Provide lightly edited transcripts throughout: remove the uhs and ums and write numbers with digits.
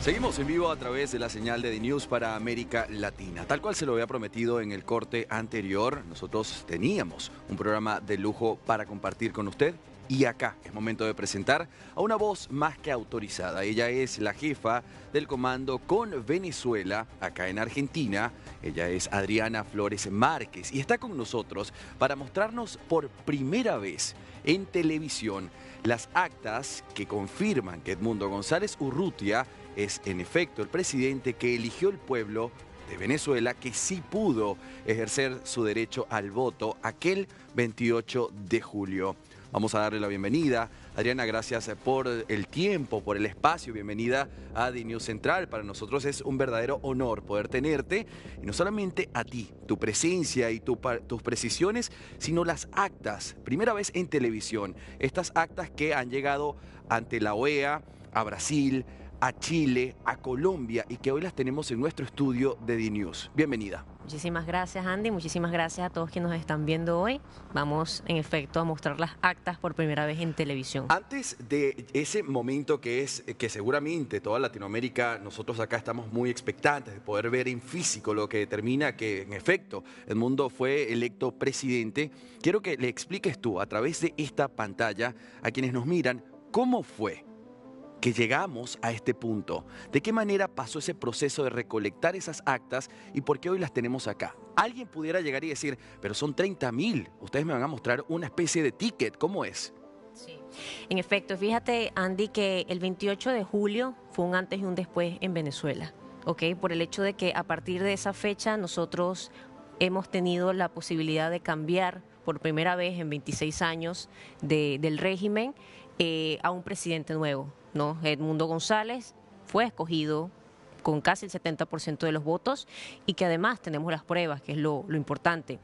Seguimos en vivo a través de la señal de DNews para América Latina. Tal cual se lo había prometido en el corte anterior, nosotros teníamos un programa de lujo para compartir con usted. Y acá es momento de presentar a una voz más que autorizada. Ella es la jefa del comando con Venezuela, acá en Argentina. Ella es Adriana Flores Márquez y está con nosotros para mostrarnos por primera vez en televisión las actas que confirman que Edmundo González Urrutia es en efecto el presidente que eligió el pueblo de Venezuela, que sí pudo ejercer su derecho al voto aquel 28 de julio. Vamos a darle la bienvenida. Adriana, gracias por el tiempo, por el espacio. Bienvenida a DNews Central. Para nosotros es un verdadero honor poder tenerte. Y no solamente a ti, tu presencia y tus precisiones, sino las actas. Primera vez en televisión. Estas actas que han llegado ante la OEA, a Brasil, a Chile, a Colombia y que hoy las tenemos en nuestro estudio de DNews. Bienvenida. Muchísimas gracias, Andy. Muchísimas gracias a todos quienes nos están viendo hoy. Vamos, en efecto, a mostrar las actas por primera vez en televisión. Antes de ese momento que seguramente toda Latinoamérica, nosotros acá estamos muy expectantes de poder ver en físico lo que determina que, en efecto, Edmundo fue electo presidente, quiero que le expliques tú, a través de esta pantalla, a quienes nos miran, cómo fue que llegamos a este punto. ¿De qué manera pasó ese proceso de recolectar esas actas y por qué hoy las tenemos acá? Alguien pudiera llegar y decir, pero son 30.000, ustedes me van a mostrar una especie de ticket, ¿cómo es? Sí. En efecto, fíjate, Andy, que el 28 de julio fue un antes y un después en Venezuela, ¿ok? Por el hecho de que a partir de esa fecha nosotros hemos tenido la posibilidad de cambiar por primera vez en 26 años del régimen a un presidente nuevo, ¿no? Edmundo González fue escogido con casi el 70% de los votos y que además tenemos las pruebas, que es lo importante.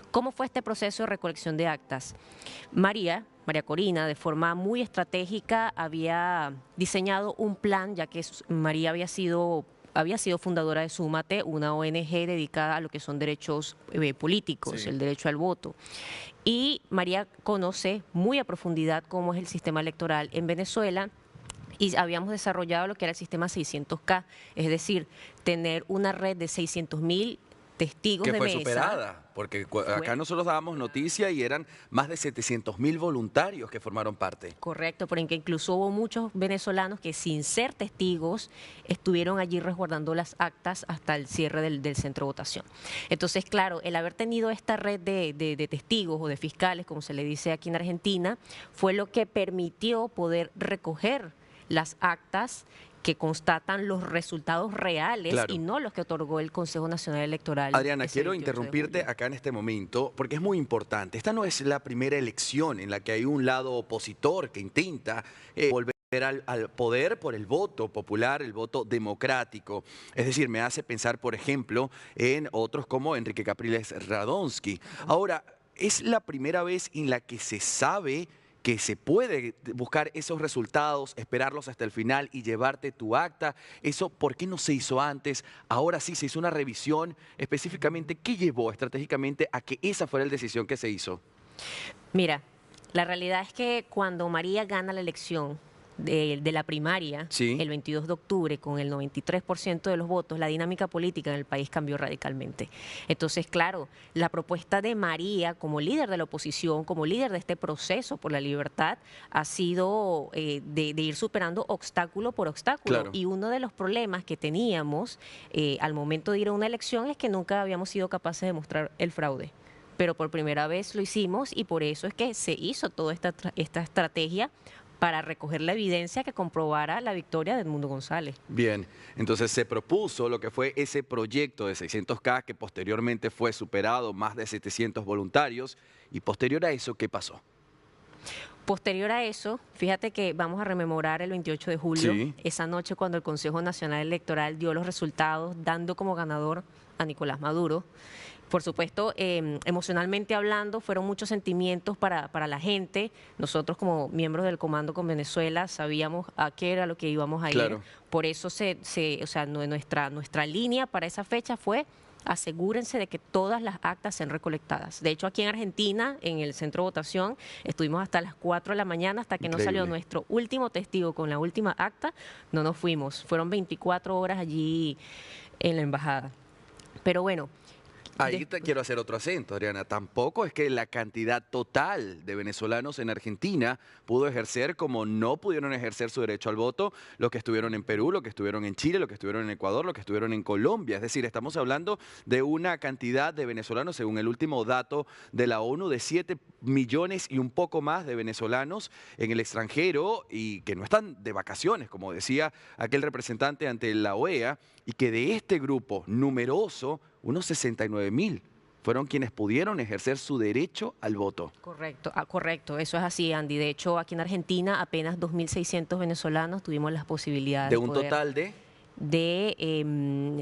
¿Cómo fue este proceso de recolección de actas? María Corina, de forma muy estratégica, había diseñado un plan, ya que María había sido fundadora de Súmate, una ONG dedicada a lo que son derechos políticos, sí, el derecho al voto. Y María conoce muy a profundidad cómo es el sistema electoral en Venezuela y habíamos desarrollado lo que era el sistema 600K, es decir, tener una red de 600.000 testigos de mesa. Que fue superada, porque acá nosotros dábamos noticia y eran más de 700.000 voluntarios que formaron parte. Correcto, pero en que incluso hubo muchos venezolanos que sin ser testigos estuvieron allí resguardando las actas hasta el cierre del centro de votación. Entonces, claro, el haber tenido esta red de testigos o de fiscales, como se le dice aquí en Argentina, fue lo que permitió poder recoger las actas que constatan los resultados reales, claro, y no los que otorgó el Consejo Nacional Electoral. Adriana, quiero interrumpirte acá en este momento porque es muy importante. Esta no es la primera elección en la que hay un lado opositor que intenta volver al poder por el voto popular, el voto democrático. Es decir, me hace pensar, por ejemplo, en otros como Enrique Capriles Radonsky. Ahora, es la primera vez en la que se sabe que se puede buscar esos resultados, esperarlos hasta el final y llevarte tu acta. Eso, ¿por qué no se hizo antes? Ahora sí se hizo una revisión específicamente. ¿Qué llevó estratégicamente a que esa fuera la decisión que se hizo? Mira, la realidad es que cuando María gana la elección de la primaria, sí, el 22 de octubre, con el 93% de los votos, la dinámica política en el país cambió radicalmente. Entonces, claro, la propuesta de María como líder de la oposición, como líder de este proceso por la libertad, ha sido de ir superando obstáculo por obstáculo. Claro. Y uno de los problemas que teníamos al momento de ir a una elección es que nunca habíamos sido capaces de mostrar el fraude. Pero por primera vez lo hicimos y por eso es que se hizo toda esta estrategia para recoger la evidencia que comprobara la victoria de Edmundo González. Bien, entonces se propuso lo que fue ese proyecto de 600K que posteriormente fue superado, más de 700 voluntarios, y posterior a eso, ¿qué pasó? Posterior a eso, fíjate que vamos a rememorar el 28 de julio, sí, esa noche cuando el Consejo Nacional Electoral dio los resultados, dando como ganador a Nicolás Maduro. Por supuesto, emocionalmente hablando, fueron muchos sentimientos para la gente. Nosotros como miembros del Comando con Venezuela sabíamos a qué era lo que íbamos a ir. Claro. Por eso nuestra línea para esa fecha fue asegúrense de que todas las actas sean recolectadas. De hecho, aquí en Argentina, en el centro de votación, estuvimos hasta las 4 de la mañana, hasta que no salió nuestro último testigo con la última acta, no nos fuimos. Fueron 24 horas allí en la embajada. Pero bueno. Ahí te quiero hacer otro acento, Adriana. Tampoco es que la cantidad total de venezolanos en Argentina pudo ejercer como no pudieron ejercer su derecho al voto los que estuvieron en Perú, los que estuvieron en Chile, los que estuvieron en Ecuador, los que estuvieron en Colombia. Es decir, estamos hablando de una cantidad de venezolanos, según el último dato de la ONU, de 7 millones y un poco más de venezolanos en el extranjero y que no están de vacaciones, como decía aquel representante ante la OEA, y que de este grupo numeroso, unos 69.000 fueron quienes pudieron ejercer su derecho al voto. Correcto, correcto, eso es así, Andy. De hecho, aquí en Argentina apenas 2.600 venezolanos tuvimos las posibilidades. ¿De un total de?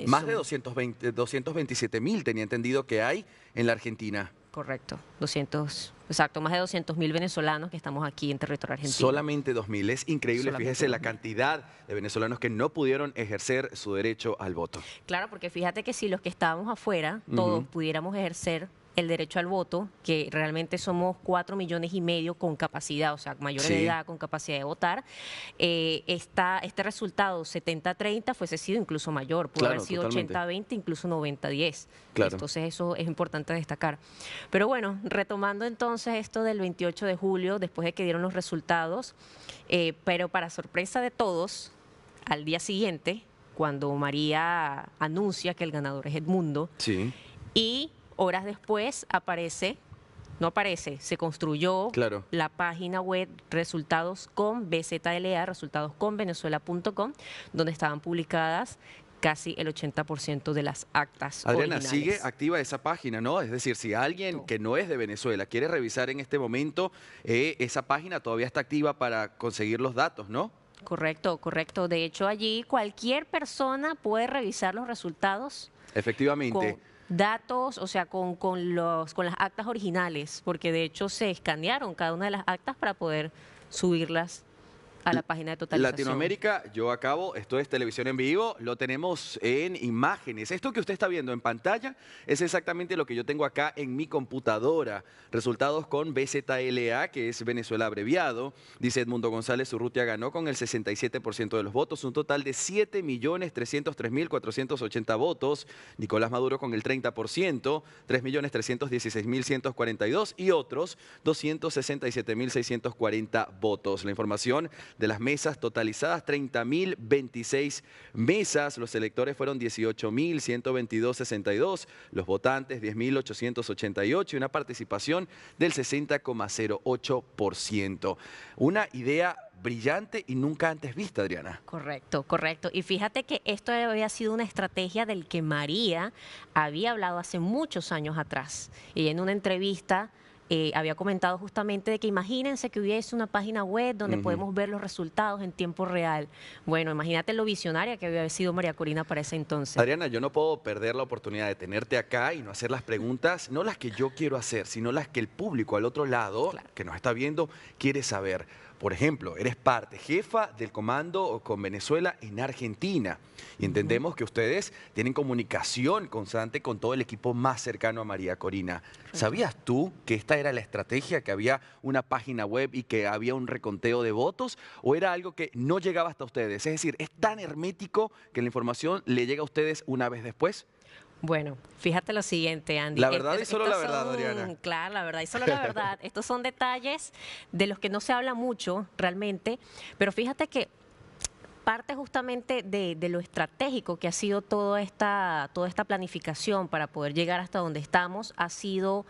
Más de 227.000 tenía entendido que hay en la Argentina. Correcto, más de 200.000 venezolanos que estamos aquí en territorio argentino. Solamente 2.000, es increíble, fíjese la cantidad de venezolanos que no pudieron ejercer su derecho al voto. Claro, porque fíjate que si los que estábamos afuera, todos pudiéramos ejercer el derecho al voto, que realmente somos 4,5 millones con capacidad, o sea, mayores de edad con capacidad de votar, este resultado 70-30 fuese sido incluso mayor, pudo haber sido 80-20, incluso 90-10. Claro. Entonces eso es importante destacar. Pero bueno, retomando entonces esto del 28 de julio, después de que dieron los resultados, pero para sorpresa de todos, al día siguiente, cuando María anuncia que el ganador es Edmundo, y horas después se construyó la página web resultados con BZLA, resultadosconvenezuela.com, donde estaban publicadas casi el 80% de las actas Adriana, originales. sigue activa esa página, ¿no? Es decir, si alguien que no es de Venezuela quiere revisar en este momento, esa página todavía está activa para conseguir los datos, ¿no? Correcto, correcto. De hecho, allí cualquier persona puede revisar los resultados. Efectivamente. Datos, o sea, con las actas originales, porque de hecho se escanearon cada una de las actas para poder subirlas a la página de totalización. Latinoamérica, esto es televisión en vivo, lo tenemos en imágenes. Esto que usted está viendo en pantalla es exactamente lo que yo tengo acá en mi computadora. Resultados con BZLA, que es Venezuela abreviado. Dice Edmundo González Urrutia ganó con el 67% de los votos, un total de 7.303.480 votos. Nicolás Maduro con el 30%, 3.316.142 y otros 267.640 votos. La información de las mesas totalizadas, 30.026 mesas. Los electores fueron 18.122.62. Los votantes, 10.888 y una participación del 60,08%. Una idea brillante y nunca antes vista, Adriana. Correcto, correcto. Y fíjate que esto había sido una estrategia del que María había hablado hace muchos años atrás. Y en una entrevista había comentado justamente de que imagínense que hubiese una página web donde podemos ver los resultados en tiempo real. Bueno, imagínate lo visionaria que había sido María Corina para ese entonces. Adriana, yo no puedo perder la oportunidad de tenerte acá y no hacer las preguntas, no las que yo quiero hacer, sino las que el público al otro lado, que nos está viendo, quiere saber. Por ejemplo, eres jefa del comando con Venezuela en Argentina y entendemos que ustedes tienen comunicación constante con todo el equipo más cercano a María Corina. ¿Sabías tú que esta era la estrategia, que había una página web y que había un reconteo de votos? ¿O era algo que no llegaba hasta ustedes? Es decir, ¿es tan hermético que la información le llega a ustedes una vez después? Bueno, fíjate lo siguiente, Andy. La verdad y solo la verdad, Adriana. Claro, la verdad y solo la verdad. Estos son detalles de los que no se habla mucho realmente, pero fíjate que parte justamente de lo estratégico que ha sido toda esta planificación para poder llegar hasta donde estamos ha sido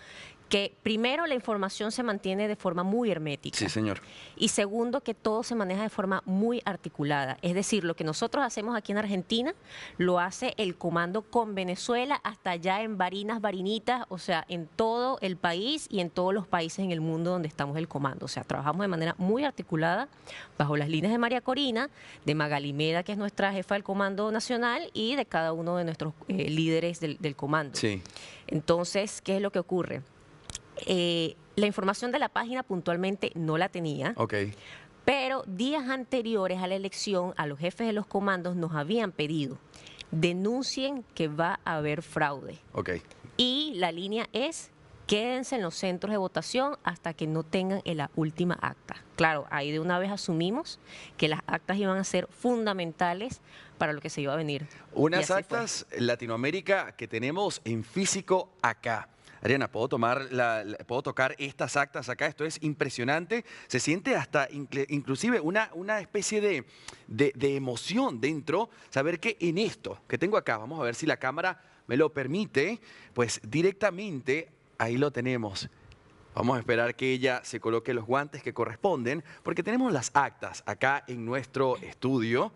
que primero la información se mantiene de forma muy hermética. Sí, señor. Y segundo, que todo se maneja de forma muy articulada. Es decir, lo que nosotros hacemos aquí en Argentina, lo hace el comando con Venezuela hasta allá en Barinas, Barinitas, o sea, en todo el país y en todos los países en el mundo donde estamos el comando. O sea, trabajamos de manera muy articulada bajo las líneas de María Corina, de Magali Meda, que es nuestra jefa del Comando Nacional, y de cada uno de nuestros líderes del comando. Sí. Entonces, ¿qué es lo que ocurre? La información de la página puntualmente no la tenía, pero días anteriores a la elección, a los jefes de los comandos nos habían pedido denuncien que va a haber fraude. Ok. Y la línea es: quédense en los centros de votación hasta que no tengan la última acta. Claro, ahí de una vez asumimos que las actas iban a ser fundamentales para lo que se iba a venir. Unas actas Latinoamérica que tenemos en físico acá. Ariana, ¿puedo tocar estas actas acá? Esto es impresionante. Se siente hasta inclusive una especie de emoción dentro. Saber que en esto que tengo acá, vamos a ver si la cámara me lo permite, pues directamente ahí lo tenemos. Vamos a esperar que ella se coloque los guantes que corresponden, porque tenemos las actas acá en nuestro estudio.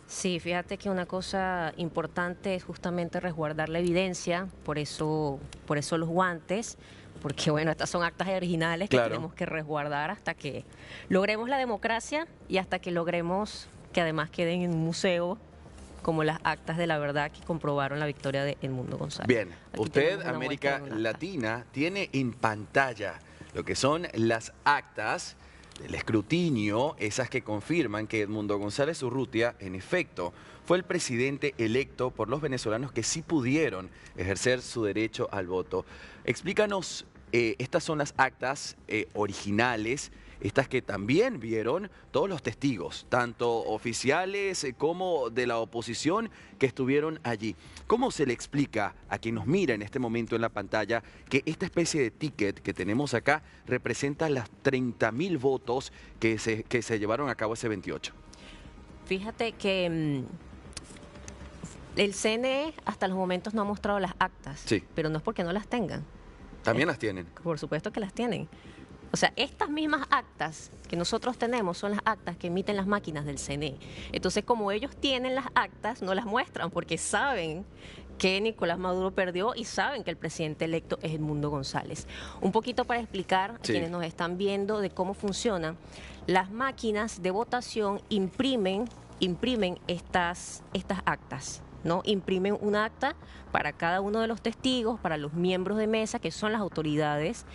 Sí, fíjate que una cosa importante es justamente resguardar la evidencia, por eso los guantes, porque bueno, estas son actas originales que tenemos que resguardar hasta que logremos la democracia y hasta que logremos que además queden en un museo como las actas de la verdad que comprobaron la victoria de Edmundo González. Bien, Aquí usted, América Latina, tiene en pantalla lo que son las actas del escrutinio, esas que confirman que Edmundo González Urrutia, en efecto, fue el presidente electo por los venezolanos que sí pudieron ejercer su derecho al voto. Explícanos, estas son las actas originales, estas que también vieron todos los testigos, tanto oficiales como de la oposición que estuvieron allí. ¿Cómo se le explica a quien nos mira en este momento en la pantalla que esta especie de ticket que tenemos acá representa las 30.000 votos que se llevaron a cabo ese 28? Fíjate que el CNE hasta los momentos no ha mostrado las actas, sí, pero no es porque no las tengan. También las tienen. Por supuesto que las tienen. O sea, estas mismas actas que nosotros tenemos son las actas que emiten las máquinas del CNE. Entonces, como ellos tienen las actas, no las muestran porque saben que Nicolás Maduro perdió y saben que el presidente electo es Edmundo González. Un poquito para explicar a quienes nos están viendo de cómo funcionan. Las máquinas de votación imprimen estas actas, ¿no? Imprimen un acta para cada uno de los testigos, para los miembros de mesa, que son las autoridades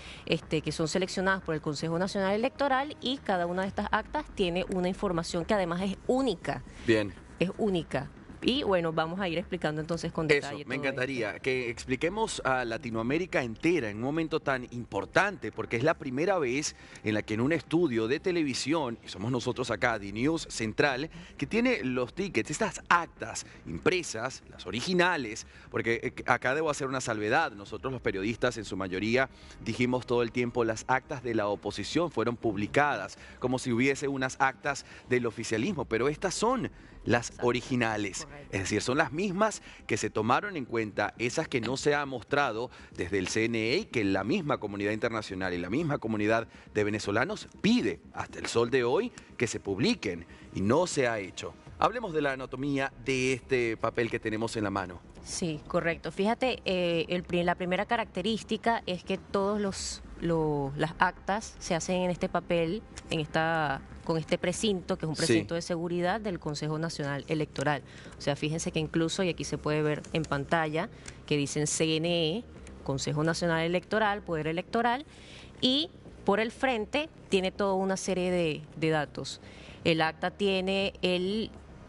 que son seleccionadas por el Consejo Nacional Electoral, y cada una de estas actas tiene una información que además es única. Bien. Es única. Y bueno, vamos a ir explicando entonces con detalle. Eso, me encantaría que expliquemos a Latinoamérica entera en un momento tan importante, porque es la primera vez en la que en un estudio de televisión, y somos nosotros acá, DNews Central, que tiene los tickets, estas actas impresas, las originales, porque acá debo hacer una salvedad, nosotros los periodistas en su mayoría dijimos todo el tiempo las actas de la oposición fueron publicadas, como si hubiese unas actas del oficialismo, pero estas son las originales. Correcto. Es decir, son las mismas que se tomaron en cuenta, esas que no se ha mostrado desde el CNE y que la misma comunidad internacional y la misma comunidad de venezolanos pide hasta el sol de hoy que se publiquen, y no se ha hecho. Hablemos de la anatomía de este papel que tenemos en la mano. Sí, correcto. Fíjate, la primera característica es que todas las actas se hacen en este papel, con este precinto, que es un precinto de seguridad del Consejo Nacional Electoral. O sea, fíjense que incluso, y aquí se puede ver en pantalla, que dicen CNE, Consejo Nacional Electoral, Poder Electoral, y por el frente tiene toda una serie de datos. El acta tiene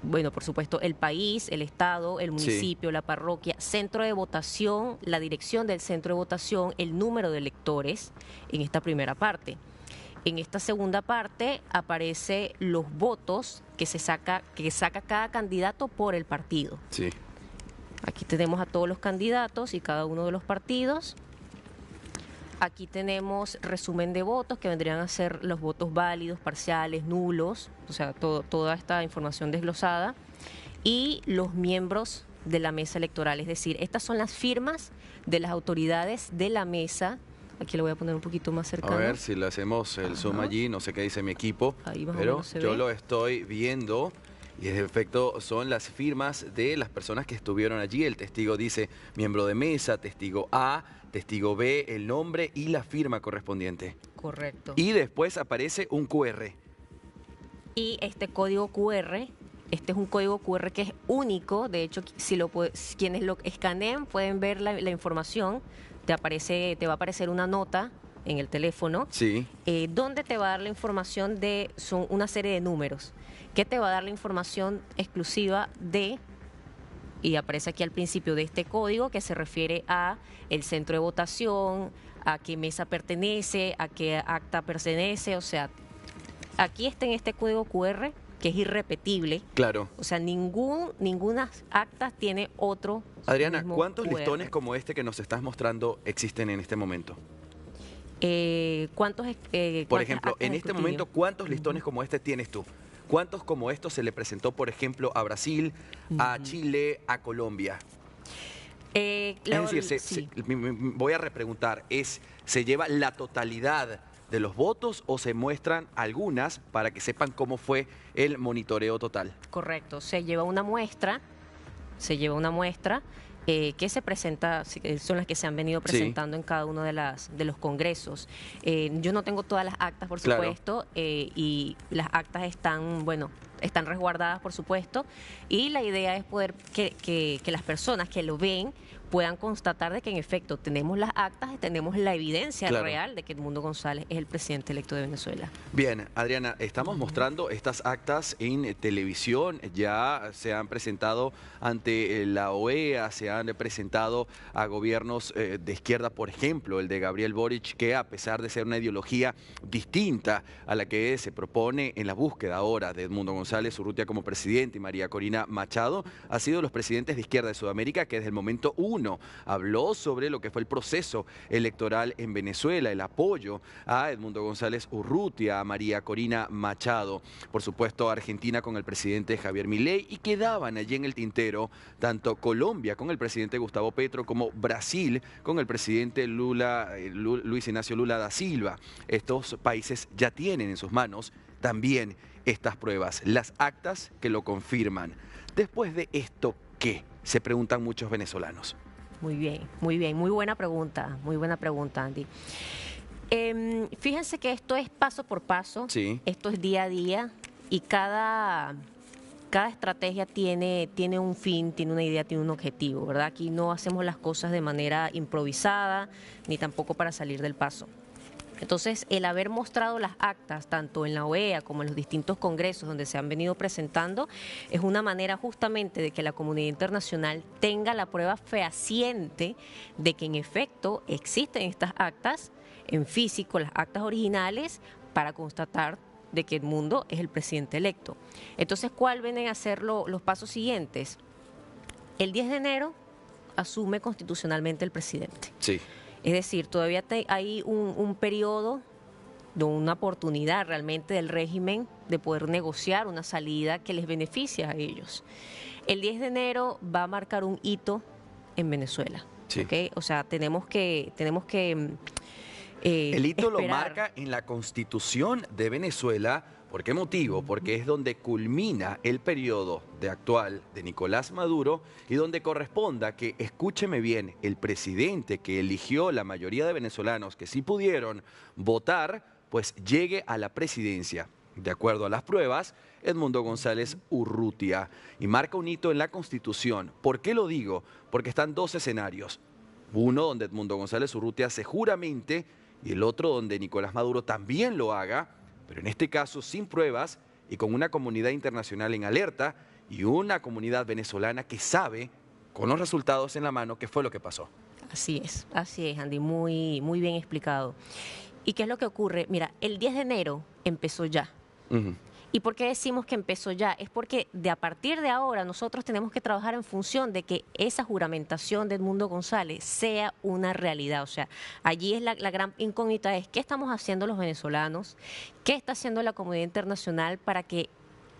bueno, por supuesto, el país, el estado, el municipio, la parroquia, centro de votación, la dirección del centro de votación, el número de electores en esta primera parte. En esta segunda parte aparece los votos que saca cada candidato por el partido. Sí. Aquí tenemos a todos los candidatos y cada uno de los partidos. Aquí tenemos resumen de votos, que vendrían a ser los votos válidos, parciales, nulos, o sea, toda esta información desglosada, y los miembros de la mesa electoral, es decir, estas son las firmas de las autoridades de la mesa. Aquí lo voy a poner un poquito más cercano. A ver si le hacemos el zoom allí, no sé qué dice mi equipo, pero yo lo estoy viendo. Y en efecto son las firmas de las personas que estuvieron allí. El testigo dice miembro de mesa, testigo A, testigo B, el nombre y la firma correspondiente. Correcto. Y después aparece un QR. Y este código QR, este es un código QR que es único. De hecho, quienes lo escaneen pueden ver la información. Te va a aparecer una nota en el teléfono, donde te va a dar la información son una serie de números, que te va a dar la información exclusiva de y aparece aquí al principio de este código que se refiere a el centro de votación, a qué mesa pertenece, a qué acta pertenece, o sea, aquí está en este código QR que es irrepetible. Claro. O sea, ninguna acta tiene otro Adriana, mismo ¿cuántos QR? listones como este que nos estás mostrando existen en este momento? ¿Cuántos, Por cuántas ejemplo, actas en de este escrutinio? momento, ¿cuántos listones como este tienes tú? ¿Cuántos como estos se le presentó, por ejemplo, a Brasil, a Chile, a Colombia? Es decir, Sí. voy a repreguntar, ¿se lleva la totalidad de los votos o se muestran algunas para que sepan cómo fue el monitoreo total? Correcto, se lleva una muestra que se presenta, son las que se han venido presentando en cada uno de los congresos. Yo no tengo todas las actas, por Claro. supuesto, y las actas están resguardadas, por supuesto, y la idea es poder que las personas que lo ven puedan constatar de que en efecto tenemos las actas y tenemos la evidencia Claro. real de que Edmundo González es el presidente electo de Venezuela. Bien, Adriana, estamos mostrando estas actas en televisión, ya se han presentado ante la OEA, se han presentado a gobiernos de izquierda, por ejemplo, el de Gabriel Boric, que a pesar de ser una ideología distinta a la que se propone en la búsqueda ahora de Edmundo González Urrutia como presidente y María Corina Machado, ha sido los presidentes de izquierda de Sudamérica que desde el momento uno habló sobre lo que fue el proceso electoral en Venezuela, el apoyo a Edmundo González Urrutia, a María Corina Machado, por supuesto Argentina con el presidente Javier Milei, y quedaban allí en el tintero tanto Colombia con el presidente Gustavo Petro como Brasil con el presidente Luis Ignacio Lula da Silva. Estos países ya tienen en sus manos también estas pruebas, las actas que lo confirman. Después de esto, ¿qué? Se preguntan muchos venezolanos. Muy bien, muy buena pregunta, Andy. Fíjense que esto es paso por paso, Sí. esto es día a día y cada estrategia tiene un fin, tiene una idea, tiene un objetivo, ¿verdad? Aquí no hacemos las cosas de manera improvisada ni tampoco para salir del paso. Entonces, el haber mostrado las actas, tanto en la OEA como en los distintos congresos donde se han venido presentando, es una manera justamente de que la comunidad internacional tenga la prueba fehaciente de que en efecto existen estas actas en físico, las actas originales, para constatar de que Edmundo es el presidente electo. Entonces, ¿cuál vienen a ser los pasos siguientes? El 10 de enero asume constitucionalmente el presidente. Sí. Es decir, todavía hay un periodo de una oportunidad realmente del régimen de poder negociar una salida que les beneficie a ellos. El 10 de enero va a marcar un hito en Venezuela. Sí. ¿Okay? O sea, tenemos que el hito lo esperar. marca en la Constitución de Venezuela. ¿Por qué motivo? Porque es donde culmina el periodo actual de Nicolás Maduro y donde corresponda que, escúcheme bien, el presidente que eligió la mayoría de venezolanos que sí pudieron votar, pues llegue a la presidencia. De acuerdo a las pruebas, Edmundo González Urrutia. Y marca un hito en la Constitución. ¿Por qué lo digo? Porque están dos escenarios. Uno donde Edmundo González Urrutia se juramente y el otro donde Nicolás Maduro también lo haga, pero en este caso sin pruebas y con una comunidad internacional en alerta y una comunidad venezolana que sabe, con los resultados en la mano, qué fue lo que pasó. Así es, Andy, muy bien explicado. ¿Y qué es lo que ocurre? Mira, el 10 de enero empezó ya. ¿Y por qué decimos que empezó ya? Es porque a partir de ahora nosotros tenemos que trabajar en función de que esa juramentación de Edmundo González sea una realidad. O sea, allí es la gran incógnita, es qué estamos haciendo los venezolanos, qué está haciendo la comunidad internacional para que,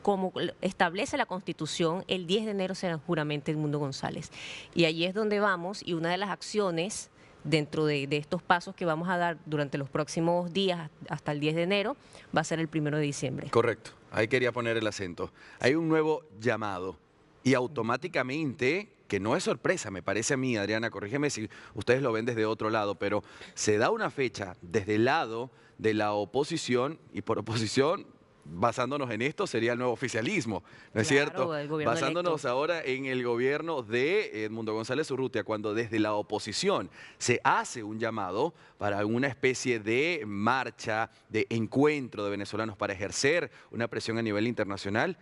como establece la Constitución, el 10 de enero se juramente Edmundo González. Y allí es donde vamos, y una de las acciones dentro de estos pasos que vamos a dar durante los próximos días hasta el 10 de enero, va a ser el 1 de diciembre. Correcto, ahí quería poner el acento. Hay un nuevo llamado y automáticamente, que no es sorpresa, me parece a mí, Adriana, corrígeme si ustedes lo ven desde otro lado, pero se da una fecha desde el lado de la oposición, y por oposición, basándonos en esto, sería el nuevo oficialismo, ¿no es cierto? Basándonos ahora en el gobierno de Edmundo González Urrutia, cuando desde la oposición se hace un llamado para una especie de marcha, de encuentro de venezolanos para ejercer una presión a nivel internacional,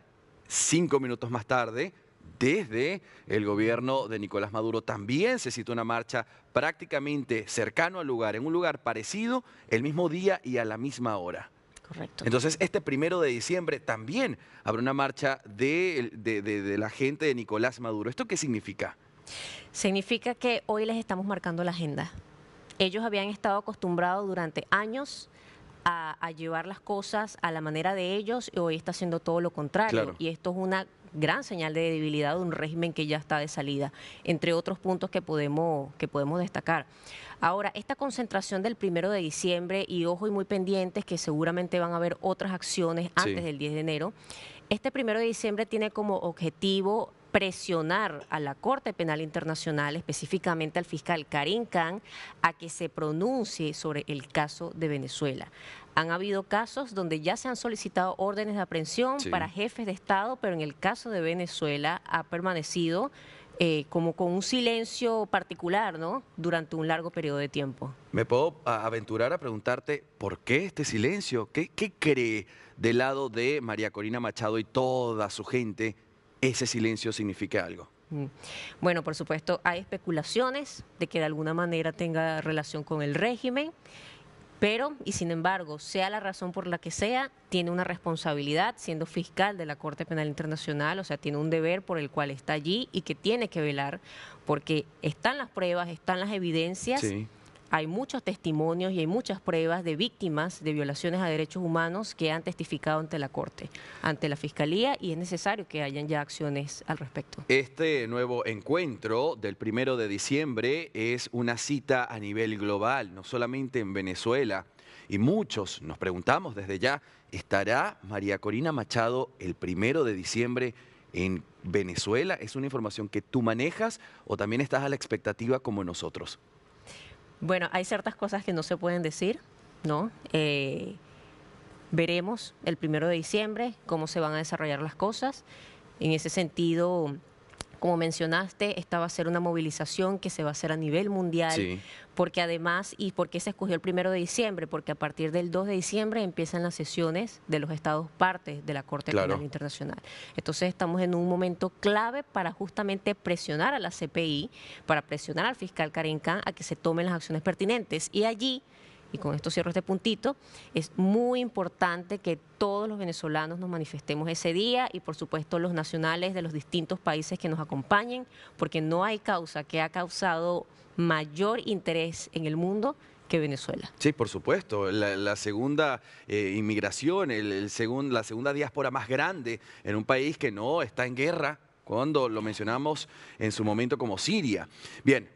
5 minutos más tarde desde el gobierno de Nicolás Maduro también se citó una marcha prácticamente cercano al lugar, en un lugar parecido, el mismo día y a la misma hora. Correcto. Entonces, este 1 de diciembre también habrá una marcha de la gente de Nicolás Maduro. ¿Esto qué significa? Significa que hoy les estamos marcando la agenda. Ellos habían estado acostumbrados durante años a llevar las cosas a la manera de ellos y hoy está haciendo todo lo contrario. Claro. Y esto es una gran señal de debilidad de un régimen que ya está de salida, entre otros puntos que podemos destacar. Ahora, esta concentración del 1 de diciembre, y ojo y muy pendientes que seguramente van a haber otras acciones antes Sí. del 10 de enero, este 1 de diciembre tiene como objetivo presionar a la Corte Penal Internacional, específicamente al fiscal Karim Khan, a que se pronuncie sobre el caso de Venezuela. Han habido casos donde ya se han solicitado órdenes de aprehensión Sí. para jefes de Estado, pero en el caso de Venezuela ha permanecido como con un silencio particular, ¿no?, durante un largo periodo de tiempo. Me puedo aventurar a preguntarte, ¿por qué este silencio? ¿Qué cree del lado de María Corina Machado y toda su gente ese silencio significa algo? Bueno, por supuesto, hay especulaciones de que de alguna manera tenga relación con el régimen, pero, y sin embargo, sea la razón por la que sea, tiene una responsabilidad siendo fiscal de la Corte Penal Internacional, o sea, tiene un deber por el cual está allí y que tiene que velar, porque están las pruebas, están las evidencias. Sí. Hay muchos testimonios y hay muchas pruebas de víctimas de violaciones a derechos humanos que han testificado ante la Corte, ante la Fiscalía, y es necesario que hayan ya acciones al respecto. Este nuevo encuentro del 1 de diciembre es una cita a nivel global, no solamente en Venezuela. Y muchos nos preguntamos desde ya, ¿estará María Corina Machado el 1 de diciembre en Venezuela? ¿Es una información que tú manejas o también estás a la expectativa como nosotros? Bueno, hay ciertas cosas que no se pueden decir, ¿no? Veremos el 1 de diciembre cómo se van a desarrollar las cosas. En ese sentido, como mencionaste, esta va a ser una movilización que se va a hacer a nivel mundial, Sí. porque además, ¿y por qué se escogió el 1 de diciembre? Porque a partir del 2 de diciembre empiezan las sesiones de los estados partes de la Corte Claro. Penal Internacional. Entonces estamos en un momento clave para justamente presionar a la CPI, para presionar al fiscal Karim Khan a que se tomen las acciones pertinentes. Y allí, y con esto cierro este puntito, es muy importante que todos los venezolanos nos manifestemos ese día y por supuesto los nacionales de los distintos países que nos acompañen, porque no hay causa que ha causado mayor interés en el mundo que Venezuela. Sí, por supuesto. La segunda inmigración, la segunda diáspora más grande en un país que no está en guerra, cuando lo mencionamos en su momento como Siria. Bien.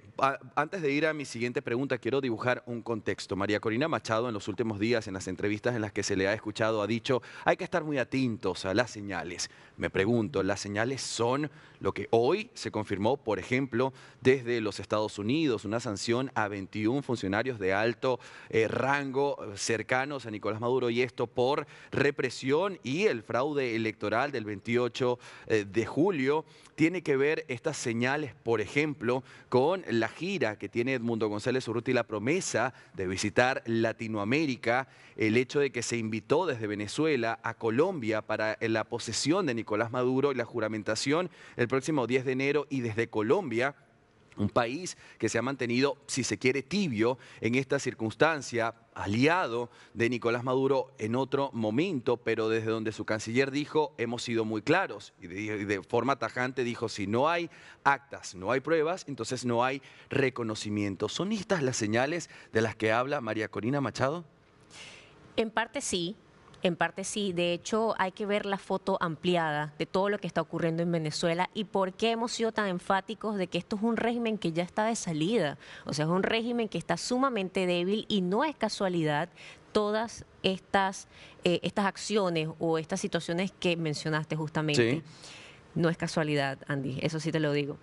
Antes de ir a mi siguiente pregunta, quiero dibujar un contexto. María Corina Machado en los últimos días, en las entrevistas en las que se le ha escuchado, ha dicho hay que estar muy atentos a las señales. Me pregunto, ¿las señales son lo que hoy se confirmó, por ejemplo, desde los Estados Unidos, una sanción a 21 funcionarios de alto rango cercanos a Nicolás Maduro, y esto por represión y el fraude electoral del 28 de julio? Tiene que ver estas señales, por ejemplo, con la gira que tiene Edmundo González Urrutia y la promesa de visitar Latinoamérica, el hecho de que se invitó desde Venezuela a Colombia para la posesión de Nicolás Maduro y la juramentación el próximo 10 de enero, y desde Colombia, un país que se ha mantenido, si se quiere, tibio en esta circunstancia, aliado de Nicolás Maduro en otro momento, pero desde donde su canciller dijo, hemos sido muy claros, y de forma tajante dijo, si no hay actas, no hay pruebas, entonces no hay reconocimiento. ¿Son estas las señales de las que habla María Corina Machado? En parte sí. En parte sí, de hecho hay que ver la foto ampliada de todo lo que está ocurriendo en Venezuela y por qué hemos sido tan enfáticos de que esto es un régimen que ya está de salida, o sea, es un régimen que está sumamente débil y no es casualidad todas estas acciones o estas situaciones que mencionaste justamente. Sí. No es casualidad, Andy, eso sí te lo digo.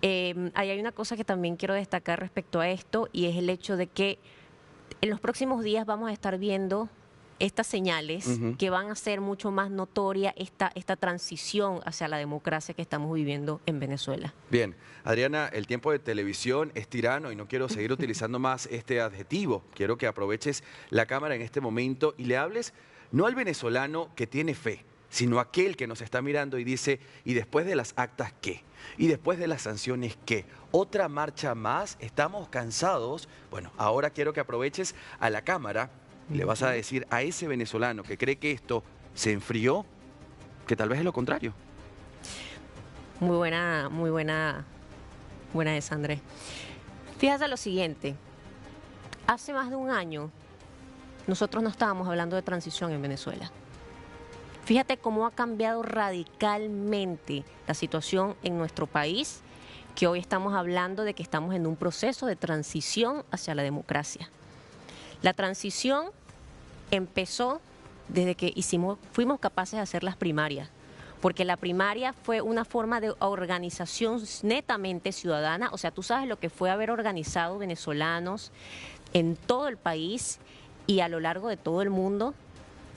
Ahí hay una cosa que también quiero destacar respecto a esto y es el hecho de que en los próximos días vamos a estar viendo estas señales que van a hacer mucho más notoria esta transición hacia la democracia que estamos viviendo en Venezuela. Bien, Adriana, el tiempo de televisión es tirano y no quiero seguir utilizando más este adjetivo. Quiero que aproveches la cámara en este momento y le hables no al venezolano que tiene fe, sino aquel que nos está mirando y dice, ¿y después de las actas qué? ¿Y después de las sanciones qué? ¿Otra marcha más? ¿Estamos cansados? Bueno, ahora quiero que aproveches a la cámara y le vas a decir a ese venezolano que cree que esto se enfrió, que tal vez es lo contrario. Muy buena esa, Andrés. Fíjate lo siguiente, hace más de un año nosotros no estábamos hablando de transición en Venezuela. Fíjate cómo ha cambiado radicalmente la situación en nuestro país, que hoy estamos hablando de que estamos en un proceso de transición hacia la democracia. La transición empezó desde que fuimos capaces de hacer las primarias, porque la primaria fue una forma de organización netamente ciudadana. O sea, tú sabes lo que fue haber organizado venezolanos en todo el país y a lo largo de todo el mundo,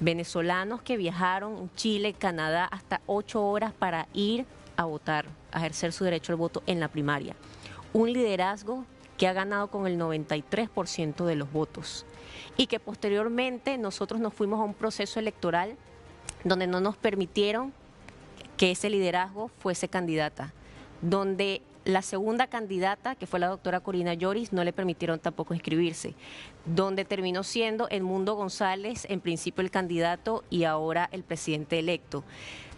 venezolanos que viajaron en Chile, Canadá, hasta 8 horas para ir a votar, a ejercer su derecho al voto en la primaria. Un liderazgo que ha ganado con el 93% de los votos y que posteriormente nosotros nos fuimos a un proceso electoral donde no nos permitieron que ese liderazgo fuese candidata, donde la segunda candidata, que fue la doctora Corina Lloris, no le permitieron tampoco inscribirse, donde terminó siendo Edmundo González, en principio el candidato y ahora el presidente electo,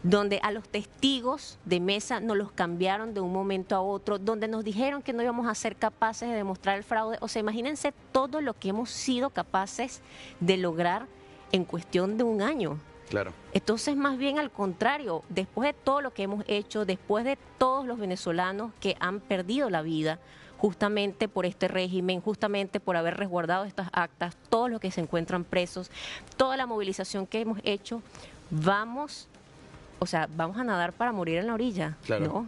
donde a los testigos de mesa nos los cambiaron de un momento a otro, donde nos dijeron que no íbamos a ser capaces de demostrar el fraude. O sea, imagínense todo lo que hemos sido capaces de lograr en cuestión de un año. Claro. Entonces, más bien al contrario, después de todo lo que hemos hecho, después de todos los venezolanos que han perdido la vida justamente por este régimen, justamente por haber resguardado estas actas, todos los que se encuentran presos, toda la movilización que hemos hecho, vamos a nadar para morir en la orilla. Claro.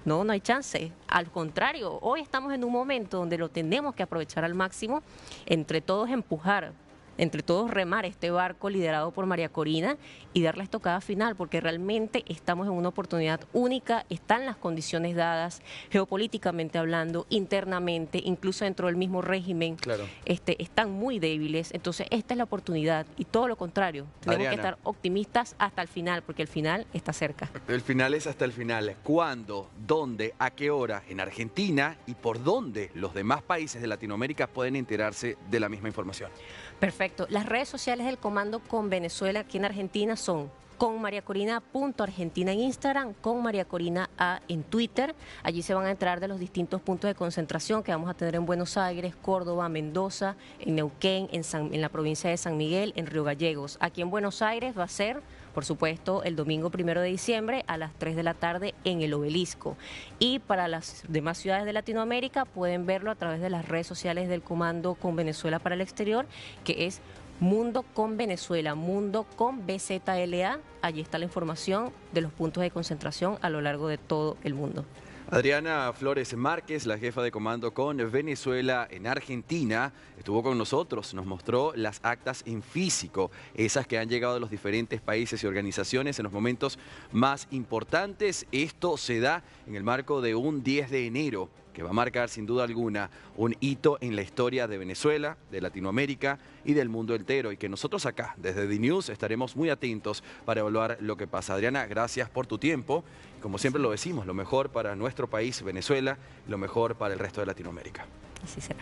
No hay chance. Al contrario, hoy estamos en un momento donde lo tenemos que aprovechar al máximo, entre todos empujar, entre todos remar este barco liderado por María Corina y darle estocada final, porque realmente estamos en una oportunidad única, están las condiciones dadas, geopolíticamente hablando, internamente, incluso dentro del mismo régimen, Claro. Están muy débiles. Entonces esta es la oportunidad y todo lo contrario, tenemos Adriana, que estar optimistas hasta el final, porque el final está cerca. El final es hasta el final. ¿Cuándo, dónde, a qué hora en Argentina y por dónde los demás países de Latinoamérica pueden enterarse de la misma información? Perfecto. Las redes sociales del Comando con Venezuela aquí en Argentina son conmariacorina.argentina en Instagram, con María Corina A en Twitter. Allí se van a enterar de los distintos puntos de concentración que vamos a tener en Buenos Aires, Córdoba, Mendoza, en Neuquén, en la provincia de San Miguel, en Río Gallegos. Aquí en Buenos Aires va a ser, por supuesto, el domingo 1 de diciembre a las 3 de la tarde en el Obelisco. Y para las demás ciudades de Latinoamérica pueden verlo a través de las redes sociales del Comando con Venezuela para el Exterior, que es Mundo con Venezuela, Mundo con BZLA. Allí está la información de los puntos de concentración a lo largo de todo el mundo. Adriana Flores Márquez, la jefa de comando con Venezuela en Argentina, estuvo con nosotros, nos mostró las actas en físico, esas que han llegado de los diferentes países y organizaciones en los momentos más importantes. Esto se da en el marco de un 10 de enero, que va a marcar sin duda alguna un hito en la historia de Venezuela, de Latinoamérica y del mundo entero, y que nosotros acá, desde DNews, estaremos muy atentos para evaluar lo que pasa. Adriana, gracias por tu tiempo. Como siempre lo decimos, lo mejor para nuestro país, Venezuela, y lo mejor para el resto de Latinoamérica. Así será.